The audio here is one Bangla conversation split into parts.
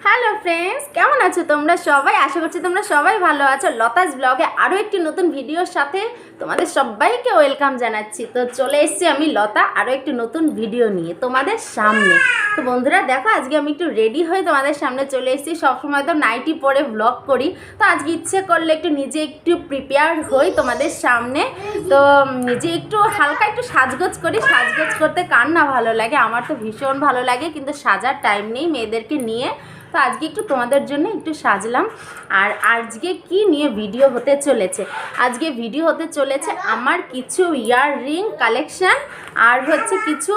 হ্যালো ফ্রেন্ডস, কেমন আছো তোমরা সবাই? আশা করছি তোমরা সবাই ভালো আছো। লতাস ব্লগে আরও একটি নতুন ভিডিওর সাথে তোমাদের সবাইকে ওয়েলকাম জানাচ্ছি। তো চলে এসেছি আমি লতা আরও একটি নতুন ভিডিও নিয়ে তোমাদের সামনে। তো বন্ধুরা দেখো, আজকে আমি একটু রেডি হয়ে তোমাদের সামনে চলে এসেছি। সবসময় তো নাইটি পরে ব্লগ করি, তো আজকে ইচ্ছে করলে একটু নিজে একটু প্রিপেয়ার হই তোমাদের সামনে। তো নিজে একটু হালকা একটু সাজগোজ করি। সাজগোজ করতে কার না ভালো লাগে? আমার তো ভীষণ ভালো লাগে, কিন্তু সাজার টাইম নেই মেয়েদেরকে নিয়ে। তো আজকে একটু তোমাদের জন্য একটু সাজলাম। আর আজকে কি নিয়ে ভিডিও হতে চলেছে? আজকে ভিডিও হতে চলেছে আমার কিছু ইয়াররিং কালেকশান আর হচ্ছে কিছু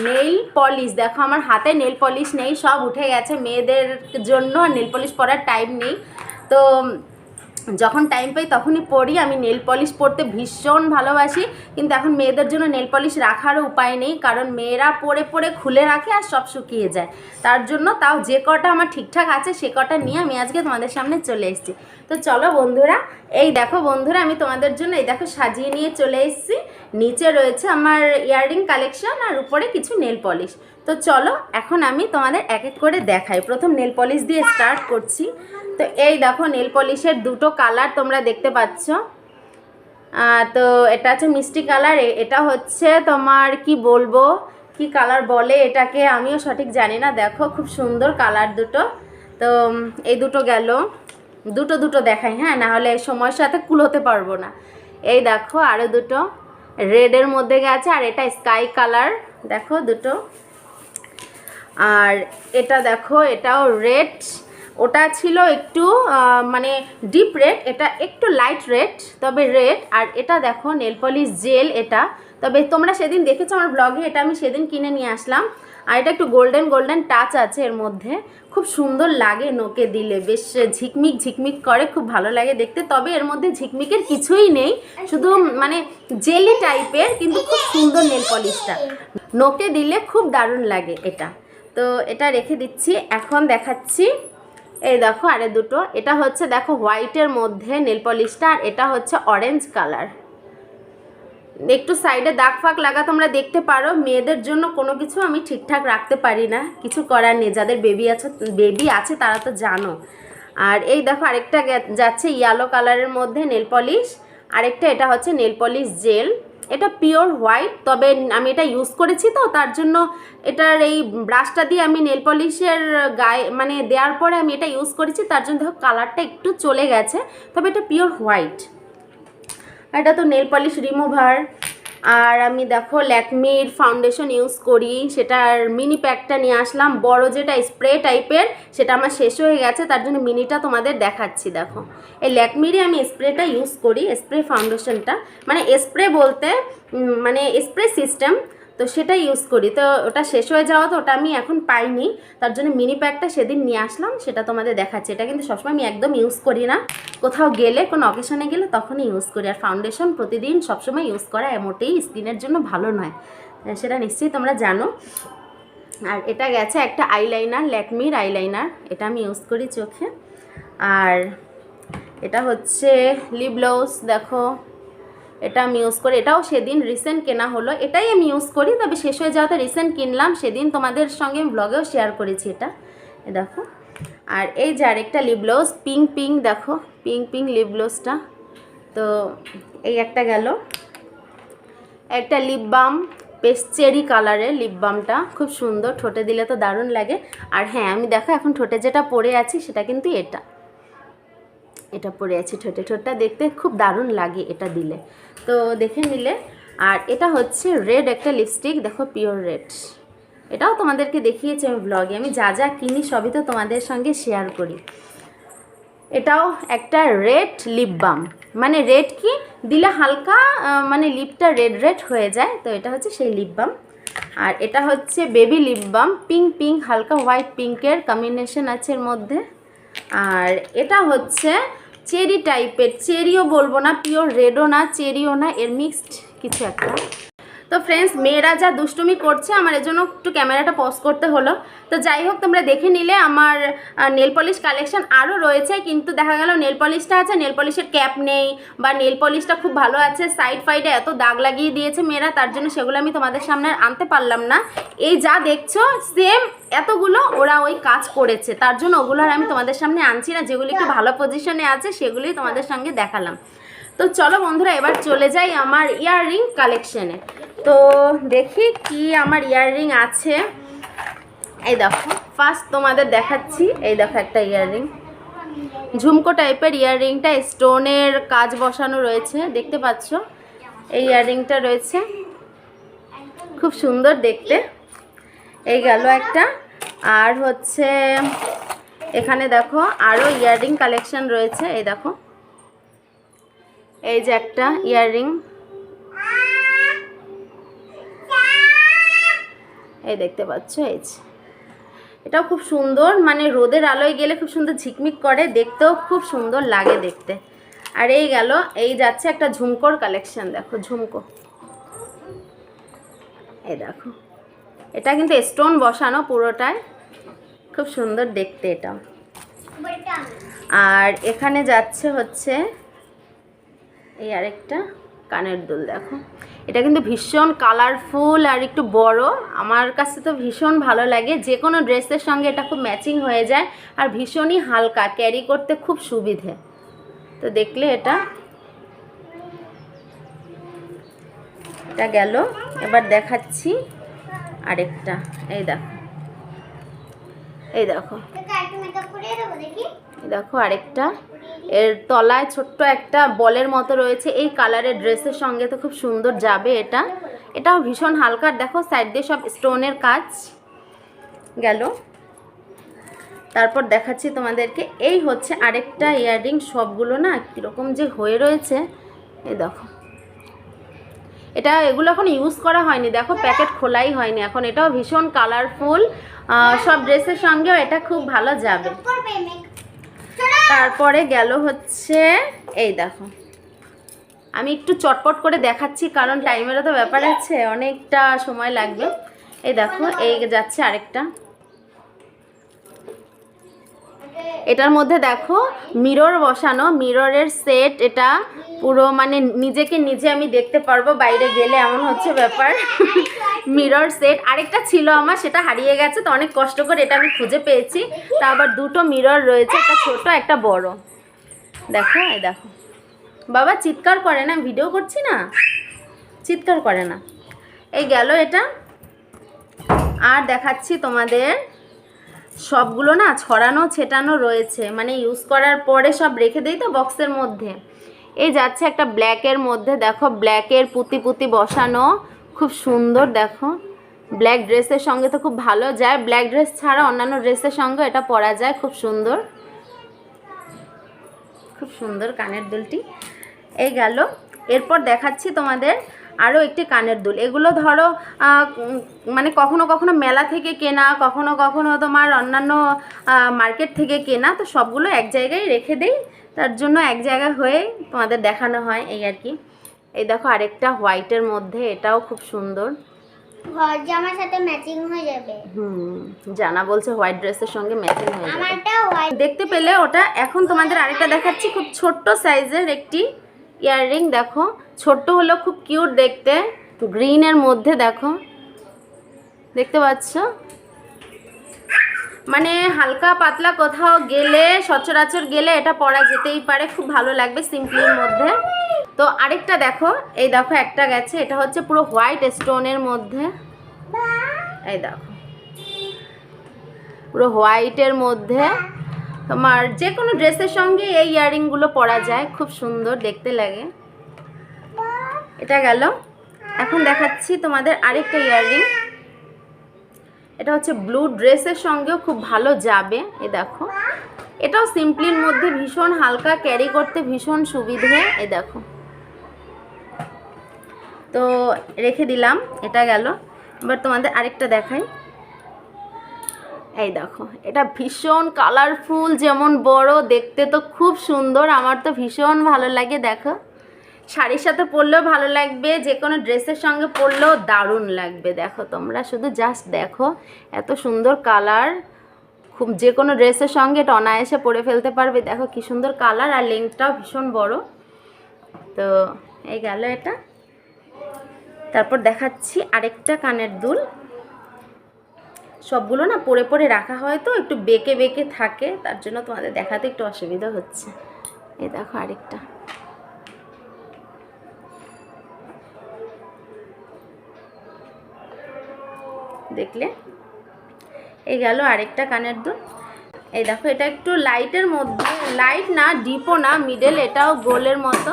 নেল পলিশ। দেখো আমার হাতে নেল পলিশ নেই, সব উঠে গেছে। মেয়েদের জন্য নেল পলিশ পরার টাইম নেই, তো যখন টাইম পাই তখনই পরি। আমি নেল পলিশ পরতে ভীষণ ভালোবাসি, কিন্তু এখন মেয়েদের জন্য নেল পলিশ রাখারও উপায় নেই, কারণ মেয়েরা পরে পরে খুলে রাখে আর সব শুকিয়ে যায়। তার জন্য তাও যে কটা আমার ঠিকঠাক আছে সে কটা নিয়ে আমি আজকে তোমাদের সামনে চলে এসেছি। তো চলো বন্ধুরা, এই দেখো বন্ধুরা, আমি তোমাদের জন্য এই দেখো সাজিয়ে নিয়ে চলে এসেছি। নিচে রয়েছে আমার ইয়াররিং কালেকশন আর উপরে কিছু নেল পলিশ। তো চলো এখন আমি তোমাদের এক এক করে দেখাই। প্রথম নেল পলিশ দিয়ে স্টার্ট করছি। তো এই দেখো নেল পলিশের দুটো কালার তোমরা দেখতে পাচ্ছ। তো এটা হচ্ছে মিষ্টি কালার, এটা হচ্ছে তোমার কি বলবো, কি কালার বলে এটাকে, আমিও সঠিক জানি না। দেখো খুব সুন্দর কালার দুটো। তো এই দুটো গেল, দুটো দুটো দেখাই, হ্যাঁ, না হলে সময়ের সাথে কুলোতে পারবো না। এই দেখো আরও দুটো রেডের মধ্যে গেছে, আর এটা স্কাই কালার, দেখো দুটো। আর এটা দেখো, এটাও রেড। ওটা ছিল একটু মানে ডিপ রেড, এটা একটু লাইট রেড, তবে রেড। আর এটা দেখো নেল পলিশ জেল, এটা তবে তোমরা সেদিন দেখেছো আমার ব্লগে, এটা আমি সেদিন কিনে নিয়ে আসলাম। আর এটা একটু গোল্ডেন গোল্ডেন টাচ আছে এর মধ্যে, খুব সুন্দর লাগে নোকে দিলে, বেশ ঝিকমিক ঝিকমিক করে, খুব ভালো লাগে দেখতে। তবে এর মধ্যে ঝিকমিকের কিছুই নেই, শুধু মানে জেলি টাইপের, কিন্তু খুব সুন্দর নেল পলিশটা, নোকে দিলে খুব দারুণ লাগে এটা। তো এটা রেখে দিচ্ছি, এখন দেখাচ্ছি। এই দেখো আরে দুটো, এটা হচ্ছে দেখো হোয়াইটের মধ্যে নেল পলিশটা, আর এটা হচ্ছে অরেঞ্জ কালার। একটু সাইডে দাগ ফাগ লাগা তোমরা দেখতে পারো। মেয়েদের জন্য কোনো কিছু আমি ঠিকঠাক রাখতে পারি না, কিছু করার নেই। যাদের বেবি আছে তারা তো জানো। আর এই দেখো আরেকটা যাচ্ছে ইয়েলো কালারের মধ্যে নেল পলিশ, আরেকটা এটা হচ্ছে নেল পলিশ জেল। এটা পিওর হোয়াইট, তবে আমি এটা ইউজ করেছি, তো তার জন্য এটার এই ব্রাশটা দিয়ে আমি নেল পলিশের গায়ে মানে দেওয়ার পরে আমি এটা ইউজ করেছি, তার জন্য দেখো কালারটা একটু চলে গেছে, তবে এটা পিওর হোয়াইট। এটা তো নেল পলিশ রিমুভার। আর আমি দেখো ল্যাকমির ফাউন্ডেশন ইউজ করি, সেটার মিনি প্যাকটা নিয়ে আসলাম। বড় যেটা স্প্রে টাইপের সেটা আমার শেষ হয়ে গেছে, তার জন্য মিনিটা তোমাদের দেখাচ্ছি। দেখো এই ল্যাকমিরই আমি স্প্রেটা ইউজ করি, স্প্রে ফাউন্ডেশনটা, মানে স্প্রে বলতে মানে স্প্রে সিস্টেম, তো সেটা ইউজ করি। তো ওটা শেষ হয়ে যাওয়া, তো ওটা আমি এখন পাইনি, তার জন্য মিনি প্যাকটা সেদিন নিয়ে আসলাম, সেটা তোমাদের দেখাচ্ছি। এটা কিন্তু সবসময় আমি একদম ইউজ করি না, কোথাও গেলে কোনো অকেশনে গেলে তখনই ইউজ করি। আর ফাউন্ডেশন প্রতিদিন সবসময় ইউজ করা মোটেই স্কিনের জন্য ভালো নয়, সেটা নিশ্চয়ই তোমরা জানো। আর এটা গেছে একটা আইলাইনার, ল্যাকমির আইলাইনার, এটা আমি ইউজ করি চোখে। আর এটা হচ্ছে লিপ গ্লস, দেখো এটা আমি ইউজ করি, এটাও সেদিন রিসেন্ট কেনা হলো, এটাই আমি ইউজ করি, তবে শেষ হয়ে যাওয়াতে রিসেন্ট কিনলাম। সেদিন তোমাদের সঙ্গে ব্লগেও শেয়ার করেছি এটা, দেখো। আর এই যে আরেকটা লিপ গ্লস, পিঙ্ক পিঙ্ক, দেখো পিঙ্ক পিঙ্ক লিপ গ্লসটা। তো এই একটা গেল। একটা লিপ বাম, বেশ চেরি কালারের লিপ বামটা, খুব সুন্দর, ঠোঁটে দিলে তো দারুণ লাগে। আর হ্যাঁ, আমি দেখো এখন ঠোঁটে যেটা পরে আছি সেটা কিন্তু এটা পরে আছি ঠোঁটে, ঠোঁটটা দেখতে খুব দারুণ লাগে এটা দিলে, তো দেখে নিলে। আর এটা হচ্ছে রেড একটা লিপস্টিক, দেখো পিওর রেড, এটাও তোমাদেরকে দেখিয়েছি আমি ব্লগে। আমি যা যা কিনি সবই তো তোমাদের সঙ্গে শেয়ার করি। এটাও একটা রেড লিপ বাম, মানে রেড কি দিলে হালকা মানে লিপটা রেড রেড হয়ে যায়, তো এটা হচ্ছে সেই লিপ বাম। আর এটা হচ্ছে baby lip balm, pink pink, হালকা হোয়াইট পিঙ্কের কম্বিনেশন আছে এর মধ্যে। আর এটা হচ্ছে চেরি টাইপের, চেরিও বলবো না, পিওর রেডও না চেরিও না, এর মিক্সড কিছু একটা। তো ফ্রেন্ডস, মেয়েরা যা দুষ্টুমি করছে আমার এর জন্য একটু ক্যামেরাটা পজ করতে হলো। তো যাই হোক, তোমরা দেখে নিলে আমার নেল পলিশ কালেকশন আরও রয়েছে, কিন্তু দেখা গেল নেল পলিশটা আছে, নেল পলিশের ক্যাপ নেই, বা নেল পলিশটা খুব ভালো আছে, সাইড ফাইডে এত দাগ লাগিয়ে দিয়েছে মেয়েরা, তার জন্য সেগুলো আমি তোমাদের সামনে আনতে পারলাম না। এই যা দেখছো সেম এতগুলো ওরা ওই কাজ করেছে, তার জন্য ওগুলো আর আমি তোমাদের সামনে আনছি না। যেগুলি একটু ভালো পজিশনে আছে সেগুলি তোমাদের সঙ্গে দেখালাম। তো চলো বন্ধুরা, এবার চলে যাই আমার ইয়াররিং কালেকশনে। তো দেখি কি আমার ইয়াররিং আছে। এই দেখো, ফার্স্ট তোমাদের দেখাচ্ছি। এই দেখো একটা ইয়াররিং, ঝুমকো টাইপের ইয়াররিংটা, স্টোনের কাজ বসানো রয়েছে, দেখতে পাচ্ছ। এই ইয়াররিংটা রয়েছে, খুব সুন্দর দেখতে। এই গেল একটা। আর হচ্ছে এখানে দেখো আরও ইয়াররিং কালেকশন রয়েছে। এই দেখো, এই যে একটা ইয়াররিং, এই দেখতে পাচ্ছ। এই যে এটাও খুব সুন্দর, মানে রোদের আলোয় গেলে খুব সুন্দর ঝিকমিক করে, দেখতেও খুব সুন্দর লাগে দেখতে। আর এই গেল, এই যাচ্ছে একটা ঝুমকোর কালেকশন। দেখো ঝুমকো, এই দেখো, এটা কিন্তু স্টোন বসানো পুরোটাই, খুব সুন্দর দেখতে এটাও। আর এখানে যাচ্ছে হচ্ছে এই আরেকটা কানের দুল। দেখো, এটা কিন্তু ভীষণ কালারফুল আর একটু বড়, আমার কাছে তো ভীষণ ভালো লাগে। যে কোনো ড্রেসের সঙ্গে এটা খুব ম্যাচিং হয়ে যায়, আর ভীষণই হালকা, ক্যারি করতে খুব সুবিধে। তো দেখলে এটা গেল। এবার দেখাচ্ছি আরেকটা। এই দেখো, এই দেখো, এই দেখো আরেকটা, এর তলায় ছোট্ট একটা বলের মতো রয়েছে। এই কালারের ড্রেসের সঙ্গে তো খুব সুন্দর যাবে এটা। এটাও ভীষণ হালকা, দেখো সাইড দিয়ে সব স্টোনের কাজ গেল। তারপর দেখাচ্ছি তোমাদেরকে, এই হচ্ছে আরেকটা ইয়াররিং। সবগুলো না কীরকম যে হয়ে রয়েছে, এই দেখো। এগুলো এখন ইউজ করা হয়নি, দেখো প্যাকেট খোলাই হয়নি এখন। এটাও ভীষণ কালারফুল, সব ড্রেসের সঙ্গেও এটা খুব ভালো যাবে। তারপরে গেল হচ্ছে এই দেখো, আমি একটু চটপট করে দেখাচ্ছি কারণ টাইমেরও তো ব্যাপার আছে, অনেকটা সময় লাগবে। এই দেখো, এই যাচ্ছে আরেকটা। এটার মধ্যে দেখো মিরর বসানো, মিররের সেট। এটা পুরো মানে নিজেকে নিজে আমি দেখতে পারবো বাইরে গেলে, এমন হচ্ছে ব্যাপার। মিরর সেট আরেকটা ছিল আমার, সেটা হারিয়ে গেছে, তো অনেক কষ্ট করে এটা আমি খুঁজে পেয়েছি। তা আবার দুটো মিরর রয়েছে, একটা ছোট একটা বড়। দেখো, এই দেখো, বাবা চিৎকার করে না, ভিডিও করছি না, চিৎকার করে না। এই গেল এটা। আর দেখাচ্ছি তোমাদের, সবগুলো না ছড়ানো ছেটানো রয়েছে, মানে ইউজ করার পরে সব রেখে দিই তো বক্সের মধ্যে। এই যাচ্ছে একটা ব্ল্যাকের মধ্যে, দেখো ব্ল্যাকের পুঁতি পুঁতি বসানো, খুব সুন্দর। দেখো ব্ল্যাক ড্রেসের সঙ্গে তো খুব ভালো যায়, ব্ল্যাক ড্রেস ছাড়া অন্যান্য ড্রেসের সঙ্গে এটা পরা যায়, খুব সুন্দর, খুব সুন্দর কানের দুলটি। এই গেল। এরপর দেখাচ্ছি তোমাদের আরও একটি কানের দুল। এগুলো ধরো মানে কখনো কখনো মেলা থেকে কেনা, কখনো কখনো তোমার অন্যান্য মার্কেট থেকে কেনা, তো সবগুলো এক জায়গায় রেখে দেই, তার জন্য এক জায়গায় হয়ে তোমাদের দেখানো হয়, এই আর কি। এই দেখো আরেকটা হোয়াইটের মধ্যে, এটাও খুব সুন্দর, হোয়াইট জামার সাথে ম্যাচিং হয়ে যাবে। জানা বলছে হোয়াইট ড্রেসের সঙ্গে ম্যাচিং হয়ে যাবে। দেখতে পেলে ওটা। এখন তোমাদের আরেকটা দেখাচ্ছি, খুব ছোট্ট সাইজের একটি ইয়াররিং। দেখো ছোট্ট হলো খুব কিউট দেখতে, গ্রিনের মধ্যে। দেখো, দেখতে পাচ্ছ, মানে হালকা পাতলা কোথাও গেলে, সচরাচর গেলে এটা পরা যেতেই পারে, খুব ভালো লাগবে সিম্পলির মধ্যে। তো আরেকটা দেখো, এই দেখো একটা গেছে, এটা হচ্ছে পুরো হোয়াইট স্টোনের মধ্যে। এই দেখো পুরো হোয়াইটের মধ্যে, তোমার যে কোনো ড্রেসের সঙ্গে এই ইয়াররিংগুলো পরা যায়, খুব সুন্দর দেখতে লাগে। এটা গেল। এখন দেখাচ্ছি তোমাদের আরেকটা ইয়াররিং। এটা হচ্ছে ব্লু ড্রেসের সঙ্গেও খুব ভালো যাবে। এই দেখো, এটাও সিম্পলির মধ্যে, ভীষণ হালকা, ক্যারি করতে ভীষণ সুবিধে। এই দেখো, তো রেখে দিলাম, এটা গেল। এবার তোমাদের আরেকটা দেখাই। এই দেখো, এটা ভীষণ কালারফুল, যেমন বড়, দেখতে তো খুব সুন্দর, আমার তো ভীষণ ভালো লাগে। দেখো শাড়ির সাথে পরলেও ভালো লাগবে, যে কোনো ড্রেসের সঙ্গে পরলেও দারুণ লাগবে। দেখো তোমরা শুধু জাস্ট দেখো, এত সুন্দর কালার, খুব যে কোনো ড্রেসের সঙ্গে এটা অনায়াসে পরে ফেলতে পারবে। দেখো কি সুন্দর কালার, আর লেন্থটাও ভীষণ বড়। তো এই গেল এটা। তারপর দেখাচ্ছি আরেকটা কানের দুল। সবগুলো না পরে পরে রাখা হয় তো একটু বেঁকে বেঁকে থাকে, তার জন্য তোমাদের দেখাতে একটু অসুবিধা হচ্ছে। এই দেখো আরেকটা, দেখলে? এই গেল আরেকটা কানের দুল। এই দেখো এটা একটু লাইটের মধ্যে, লাইট না ডিপও না, মিডল, এটাও গোলের মতো,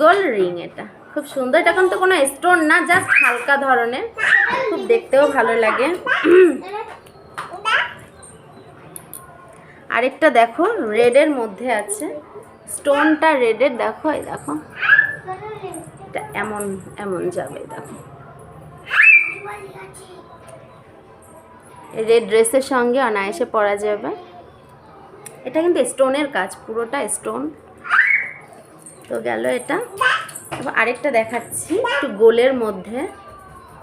গোল রিং। এটা খুব সুন্দর। এটা কিন্তু কোনো স্টোন না, জাস্ট হালকা ধরনের, খুব দেখতেও ভালো লাগে। আরেকটা দেখো রেডের মধ্যে আছে, স্টোনটা রেডের। দেখো এই দেখো, এটা এমন এমন যাবে, দেখো রেড ড্রেসের সঙ্গে অনায়াসে পরা যাবে। এটা কিন্তু স্টোনের কাজ, পুরোটা স্টোন। তো গেল এটা। আরেকটা দেখাচ্ছি একটু গোলের মধ্যে,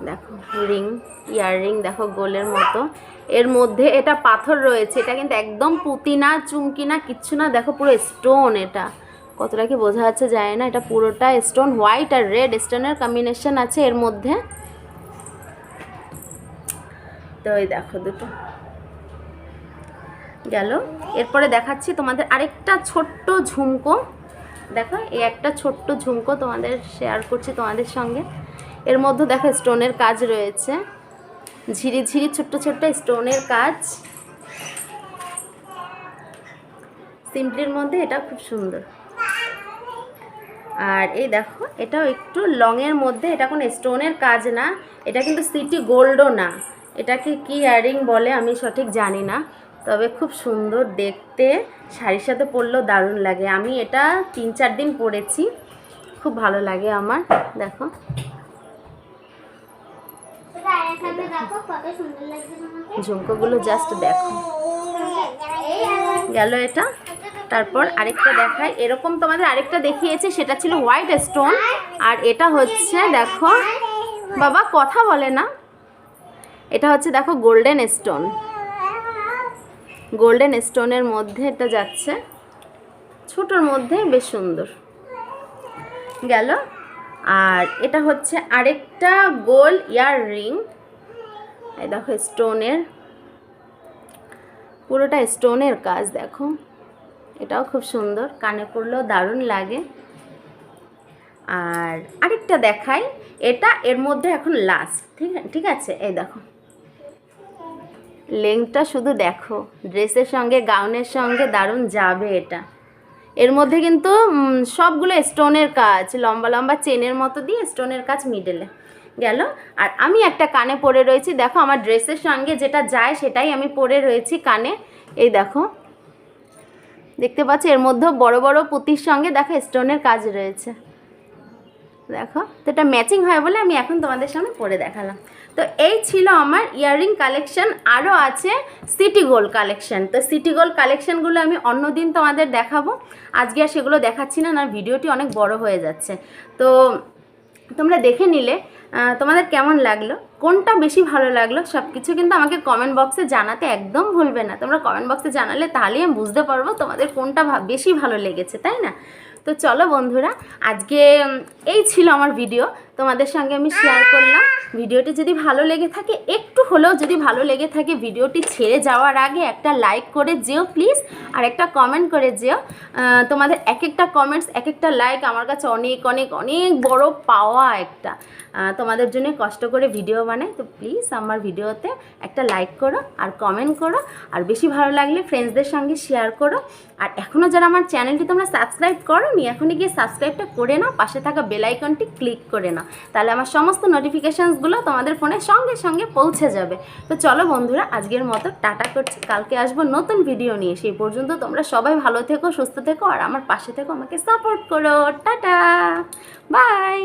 দেখো রিং, ইয়ার রিং, দেখো গোলের মতো, এর মধ্যে এটা পাথর রয়েছে। এটা কিন্তু একদম পুঁতি না, চুমকি না, কিচ্ছু না, দেখো পুরো স্টোন। এটা কতটা কি বোঝা যাচ্ছে যায় না, এটা পুরোটা স্টোন, হোয়াইট আর রেড স্টোনের কম্বিনেশন আছে এর মধ্যে। তো এই দেখো দুটো গেল। এরপরে দেখাচ্ছি তোমাদের আরেকটা ছোট্ট ঝুমকো। দেখো এই একটা ছোট্ট ঝুমকো তোমাদের শেয়ার করছি তোমাদের সঙ্গে। এর মধ্যে দেখো স্টোনের কাজ রয়েছে, ঝিরি ঝিরি ছোট্ট ছোট্ট স্টোনের কাজ, সিম্পলির মধ্যে। এটা খুব সুন্দর। আর এই দেখো এটাও একটু লংয়ের মধ্যে, এটা কোনো স্টোনের কাজ না, এটা কিন্তু সিটি গোল্ডও না, এটাকে কি ইয়াররিং বলে আমি সঠিক জানি না, তবে খুব সুন্দর দেখতে, শাড়ির সাথে পরলেও দারুণ লাগে। আমি এটা 3-4 দিন পরেছি, খুব ভালো লাগে আমার। দেখো ঝুমকোগুলো জাস্ট দেখো, গেল এটা। তারপর আরেকটা দেখাই, এরকম তোমাদের আরেকটা দেখিয়েছি, সেটা ছিল হোয়াইট স্টোন, আর এটা হচ্ছে দেখো, বাবা কথা বলে না, এটা হচ্ছে দেখো গোল্ডেন স্টোন, গোল্ডেন স্টোনের মধ্যে এটা যাচ্ছে, ছোটোর মধ্যে বেশ সুন্দর গেল। আর এটা হচ্ছে আরেকটা গোল ইয়ার রিং, এই দেখো স্টোনের, পুরোটা স্টোনের কাজ। দেখো এটাও খুব সুন্দর, কানে পরলেও দারুণ লাগে। আর আরেকটা দেখাই, এটা এর মধ্যে এখন লাস্ট, ঠিক আছে। এই দেখো লেংথটা শুধু দেখো, ড্রেসের সঙ্গে গাউনের সঙ্গে দারুণ যাবে এটা। এর মধ্যে কিন্তু সবগুলো স্টোনের কাজ, লম্বা লম্বা চেনের মতো দিয়ে স্টোনের কাজ মিডলে গেল। আর আমি একটা কানে পরে রয়েছি, দেখো আমার ড্রেসের সঙ্গে যেটা যায় সেটাই আমি পরে রয়েছি কানে। এই দেখো দেখতে পাচ্ছ, এর মধ্যেও বড় বড় পুঁতির সঙ্গে দেখো স্টোনের কাজ রয়েছে, দেখো। তো এটা ম্যাচিং হয় বলে আমি এখন তোমাদের সামনে পরে দেখালাম। তো এই ছিল আমার ইয়াররিং কালেকশন। আরও আছে সিটি গোল্ড কালেকশন। তো সিটি গোল্ড কালেকশনগুলো আমি অন্যদিন তোমাদের দেখাবো, আজকে আর সেগুলো দেখাচ্ছি না, ভিডিওটি অনেক বড় হয়ে যাচ্ছে। তো তোমরা দেখে নিলে তোমাদের কেমন লাগলো, কোনটা বেশি ভালো লাগলো, সব কিছু কিন্তু আমাকে কমেন্ট বক্সে জানাতে একদম ভুলবে না। তোমরা কমেন্ট বক্সে জানালে তাহলেই আমি বুঝতে পারবো তোমাদের কোনটা বেশি ভালো লেগেছে, তাই না? তো চলো বন্ধুরা, আজকে এই ছিল আমার ভিডিও, তোমাদের সঙ্গে আমি শেয়ার করলাম। ভিডিওটি যদি ভালো লেগে থাকে, একটু হলেও যদি ভালো লেগে থাকে, ভিডিওটি ছেড়ে যাওয়ার আগে একটা লাইক করে যেও প্লিজ, আর একটা কমেন্ট করে যেও। তোমাদের এক একটা কমেন্টস, এক একটা লাইক আমার কাছে অনেক অনেক অনেক বড় পাওয়া একটা। তোমাদের জন্য কষ্ট করে ভিডিও বানাই, তো প্লিজ আমার ভিডিওতে একটা লাইক করো আর কমেন্ট করো, আর বেশি ভালো লাগলে ফ্রেন্ডসদের সঙ্গে শেয়ার করো। আর এখনও যারা আমার চ্যানেলটি তোমরা সাবস্ক্রাইব করোনি, এখনই গিয়ে সাবস্ক্রাইবটা করে নাও, পাশে থাকা বেল আইকনটি ক্লিক করে নাও, তাহলে আমার সমস্ত নোটিফিকেশানসগুলো তোমাদের ফোনে সঙ্গে সঙ্গে পৌঁছে যাবে। তো চলো বন্ধুরা, আজকের মতো টাটা করছি, কালকে আসবো নতুন ভিডিও নিয়ে। সেই পর্যন্ত তোমরা সবাই ভালো থেকো, সুস্থ থেকো, আর আমার পাশে থেকো, আমাকে সাপোর্ট করো। Tata, by.